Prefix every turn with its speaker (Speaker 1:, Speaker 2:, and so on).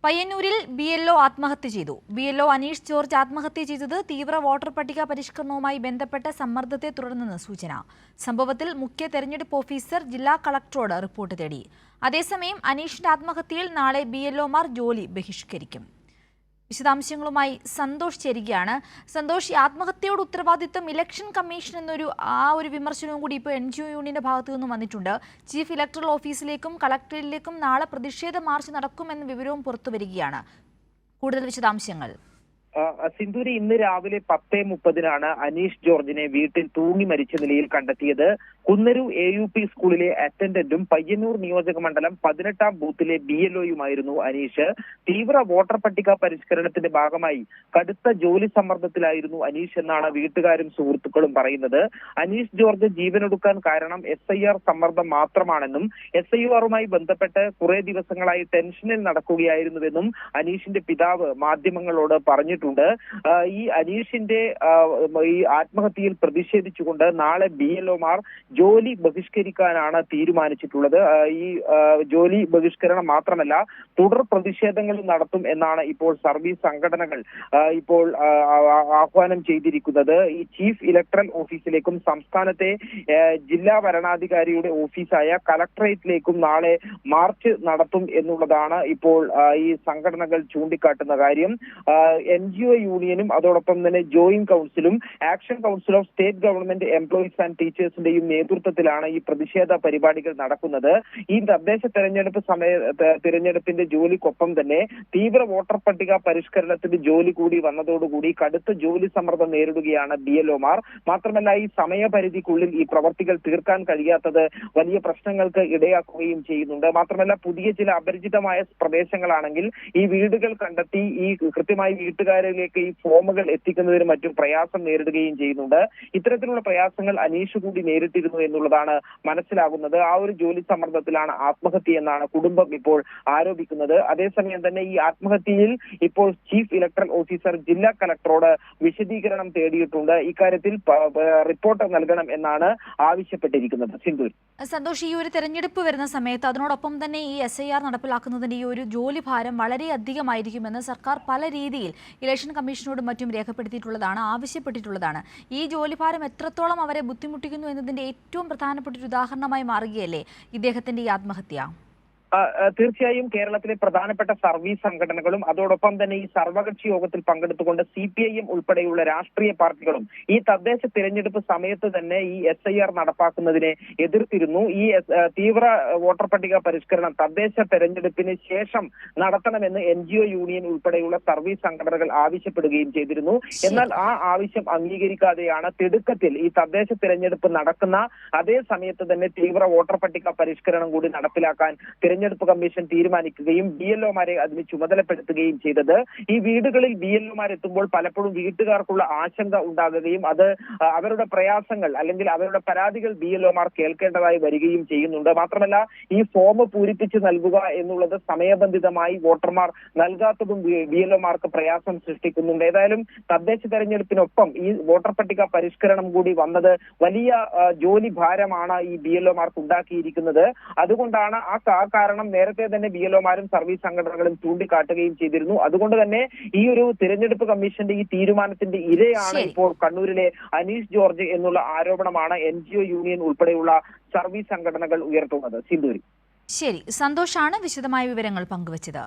Speaker 1: പയ്യന്നൂരിൽ BLO ആത്മഹത്യ ചെയ്തു. BLO അനീഷ് ജോർജ് ആത്മഹത്യ ചെയ്തത് തീവ്ര വോട്ടർ പട്ടിക പരിഷ്കരണവുമായി ബന്ധപ്പെട്ട സമ്മർദ്ദത്തെ തുടർന്നെന്ന് സൂചന. സംഭവത്തിൽ മുഖ്യ തെരഞ്ഞെടുപ്പ് ഓഫീസർ ജില്ലാ കളക്ടറോട് റിപ്പോർട്ട് തേടി. അതേസമയം അനീഷിന്റെ ആത്മഹത്യയിൽ നാളെ BLOമാർ ജോലി ബഹിഷ്കരിക്കും. വിശദാംശങ്ങളുമായി സന്തോഷ് ചേരുകയാണ്. സന്തോഷ്, ആത്മഹത്യയുടെ ഉത്തരവാദിത്വം ഇലക്ഷൻ കമ്മീഷൻ എന്നൊരു വിമർശനവും കൂടി ഇപ്പോൾ NGO യൂണിയന്റെ ഭാഗത്തു നിന്നും വന്നിട്ടുണ്ട്. ചീഫ് ഇലക്ടറൽ ഓഫീസിലേക്കും കളക്ടറേറ്റിലേക്കും നാളെ പ്രതിഷേധ മാർച്ച് നടക്കുമെന്ന വിവരവും പുറത്തുവരികയാണ്. കൂടുതൽ വിശദാംശങ്ങൾ.
Speaker 2: സിന്ധൂരി, ഇന്ന് രാവിലെ 10:30 അനീഷ് ജോർജിനെ വീട്ടിൽ തൂങ്ങി മരിച്ച നിലയിൽ കണ്ടെത്തിയത്. കുന്നരു AUP സ്കൂളിലെ അറ്റൻഡന്റും പയ്യന്നൂർ നിയോജക മണ്ഡലം 18-ാം ബൂത്തിലെ BLOയുമായിരുന്നു അനീഷ്. തീവ്ര വോട്ടർ പട്ടിക പരിഷ്കരണത്തിന്റെ ഭാഗമായി കടുത്ത ജോലി സമ്മർദ്ദത്തിലായിരുന്നു അനീഷ് എന്നാണ് വീട്ടുകാരും സുഹൃത്തുക്കളും പറയുന്നത്. അനീഷ് ജോർജ് ജീവനൊടുക്കാൻ കാരണം SIR സമ്മർദ്ദം മാത്രമാണെന്നും SIRുമായി ബന്ധപ്പെട്ട് കുറെ ദിവസങ്ങളായി ടെൻഷനിൽ നടക്കുകയായിരുന്നുവെന്നും അനീഷിന്റെ പിതാവ് മാധ്യമങ്ങളോട് പറഞ്ഞിട്ടുണ്ട്. ഈ അനീഷിന്റെ ഈ ആത്മഹത്യയിൽ പ്രതിഷേധിച്ചുകൊണ്ട് നാളെ BLOമാർ ജോലി ബഹിഷ്കരിക്കാനാണ് തീരുമാനിച്ചിട്ടുള്ളത്. ഈ ജോലി ബഹിഷ്കരണം മാത്രമല്ല, തുടർ പ്രതിഷേധങ്ങളും നടത്തും എന്നാണ് ഇപ്പോൾ സർവീസ് സംഘടനകൾ ഇപ്പോൾ ആഹ്വാനം ചെയ്തിരിക്കുന്നത്. ഈ ചീഫ് ഇലക്ടറൽ ഓഫീസിലേക്കും സംസ്ഥാനത്തെ ജില്ലാ വരണാധികാരിയുടെ ഓഫീസായ കളക്ടറേറ്റിലേക്കും നാളെ മാർച്ച് നടത്തും എന്നുള്ളതാണ് ഇപ്പോൾ ഈ സംഘടനകൾ ചൂണ്ടിക്കാട്ടുന്ന കാര്യം. NGO യൂണിയനും അതോടൊപ്പം തന്നെ ജോയിന്റ് കൗൺസിലും action council of state government employees and ടീച്ചേഴ്സിന്റെയും നേതൃത്വത്തിലാണ് ഈ പ്രതിഷേധ പരിപാടികൾ നടക്കുന്നത്. ഈ തദ്ദേശ തിരഞ്ഞെടുപ്പിന്റെ ജോലിക്കൊപ്പം തന്നെ തീവ്ര വോട്ടർ പട്ടിക പരിഷ്കരണത്തിന്റെ ജോലി കൂടി വന്നതോടുകൂടി കടുത്ത ജോലി സമ്മർദ്ദം നേരിടുകയാണ് BLOമാർ. മാത്രമല്ല, ഈ സമയപരിധിക്കുള്ളിൽ ഈ പ്രവർത്തികൾ തീർക്കാൻ കഴിയാത്തത് വലിയ പ്രശ്നങ്ങൾക്ക് ഇടയാക്കുകയും ചെയ്യുന്നുണ്ട്. മാത്രമല്ല, പുതിയ ചില അപരിചിതമായ പ്രദേശങ്ങളാണെങ്കിൽ ഈ വീടുകൾ കണ്ടെത്തി ഈ കൃത്യമായി വീട്ടുകാരിലേക്ക് ഈ ഫോമുകൾ എത്തിക്കുന്നതിന് മറ്റും പ്രയാസം നേരിടുകയും ചെയ്യുന്നുണ്ട്. ഇത്തരത്തിലുള്ള പ്രയാസങ്ങൾ അനീഷ് കൂടി നേരിട്ടിരുന്നു എന്നുള്ളതാണ് മനസ്സിലാകുന്നത്. ആ ഒരു ജോലി സമ്മർദ്ദത്തിലാണ് ആത്മഹത്യ എന്നാണ് കുടുംബം ഇപ്പോൾ ആരോപിക്കുന്നത്. അതേസമയം തന്നെ ഈ ആത്മഹത്യയിൽ ഇപ്പോൾ ചീഫ് ഇലക്ടറൽ ഓഫീസർ ജില്ലാ കളക്ടറോട് വിശദീകരണം തേടിയിട്ടുണ്ട്. ഇക്കാര്യത്തിൽ റിപ്പോർട്ട് നൽകണം എന്നാണ് ആവശ്യപ്പെട്ടിരിക്കുന്നത്. സിന്ധു,
Speaker 1: സന്തോഷ്, ഈ ഒരു തെരഞ്ഞെടുപ്പ് വരുന്ന സമയത്ത് അതിനോടൊപ്പം തന്നെ ഈ SIR നടപ്പിലാക്കുന്നതിന്റെ ഈ ഒരു ജോലി ഭാരം വളരെ അധികമായിരിക്കുമെന്ന് സർക്കാർ പല രീതിയിൽ ഇലക്ഷൻ കമ്മീഷനോടും മറ്റും രേഖപ്പെടുത്തിയിട്ടുള്ളതാണ്, ആവശ്യപ്പെട്ടിട്ടുള്ളതാണ്. ഈ ജോലിഭാരം എത്രത്തോളം അവരെ ബുദ്ധിമുട്ടിക്കുന്നു എന്നതിന്റെ ഏറ്റവും പ്രധാനപ്പെട്ട ഒരു ഉദാഹരണമായി മാറുകയല്ലേ ഇദ്ദേഹത്തിന്റെ ഈ ആത്മഹത്യ?
Speaker 2: തീർച്ചയായും കേരളത്തിലെ പ്രധാനപ്പെട്ട സർവീസ് സംഘടനകളും അതോടൊപ്പം തന്നെ ഈ സർവകക്ഷി യോഗത്തിൽ പങ്കെടുത്തുകൊണ്ട് CPIM ഉൾപ്പെടെയുള്ള രാഷ്ട്രീയ പാർട്ടികളും ഈ തദ്ദേശ തിരഞ്ഞെടുപ്പ് സമയത്ത് തന്നെ ഈ SIR നടപ്പാക്കുന്നതിനെ എതിർത്തിരുന്നു. ഈ തീവ്ര വോട്ടർ പട്ടിക പരിഷ്കരണം തദ്ദേശ തെരഞ്ഞെടുപ്പിന് ശേഷം നടത്തണമെന്ന് NGO യൂണിയൻ ഉൾപ്പെടെയുള്ള സർവീസ് സംഘടനകൾ ആവശ്യപ്പെടുകയും ചെയ്തിരുന്നു. എന്നാൽ ആ ആവശ്യം അംഗീകരിക്കാതെയാണ് തിടുക്കത്തിൽ ഈ തദ്ദേശ തിരഞ്ഞെടുപ്പ് നടക്കുന്ന അതേ സമയത്ത് തന്നെ തീവ്ര വോട്ടർ പട്ടിക പരിഷ്കരണം കൂടി നടപ്പിലാക്കാൻ തെരഞ്ഞെടുപ്പ് കമ്മീഷൻ തീരുമാനിക്കുകയും BLOമാരെ അതിന് ചുമതലപ്പെടുത്തുകയും ചെയ്തത്. ഈ വീടുകളിൽ BLOമാർ എത്തുമ്പോൾ പലപ്പോഴും വീട്ടുകാർക്കുള്ള ആശങ്ക ഉണ്ടാകുകയും അത് അവരുടെ പ്രയാസങ്ങൾ അല്ലെങ്കിൽ അവരുടെ പരാതികൾ BLOമാർ കേൾക്കേണ്ടതായി വരികയും ചെയ്യുന്നുണ്ട്. മാത്രമല്ല, ഈ ഫോം പൂരിപ്പിച്ച് നൽകുക എന്നുള്ളത് സമയബന്ധിതമായി വോട്ടർമാർ നൽകാത്തതും BLOമാർക്ക് പ്രയാസം സൃഷ്ടിക്കുന്നുണ്ട്. ഏതായാലും തദ്ദേശ തെരഞ്ഞെടുപ്പിനൊപ്പം ഈ വോട്ടർ പട്ടിക പരിഷ്കരണം കൂടി വന്നത് വലിയ ജോലി ഭാരമാണ് ഈ BLOമാർക്ക് ഉണ്ടാക്കിയിരിക്കുന്നത്. അതുകൊണ്ടാണ് ആ കാരണം നേരത്തെ തന്നെ BLOമാരും സർവീസ് സംഘടനകളും ചൂണ്ടിക്കാട്ടുകയും ചെയ്തിരുന്നു. അതുകൊണ്ട് തന്നെ ഈ ഒരു തിരഞ്ഞെടുപ്പ് കമ്മീഷന്റെ ഈ തീരുമാനത്തിന്റെ ഇരയാണ് ഇപ്പോൾ കണ്ണൂരിലെ അനീഷ് ജോർജ് എന്നുള്ള ആരോപണമാണ് NGO യൂണിയൻ ഉൾപ്പെടെയുള്ള സർവീസ് സംഘടനകൾ ഉയർത്തുന്നത്. സിന്ധൂരി,
Speaker 1: ശരി, സന്തോഷാണ് വിശദമായ വിവരങ്ങൾ പങ്കുവച്ചത്.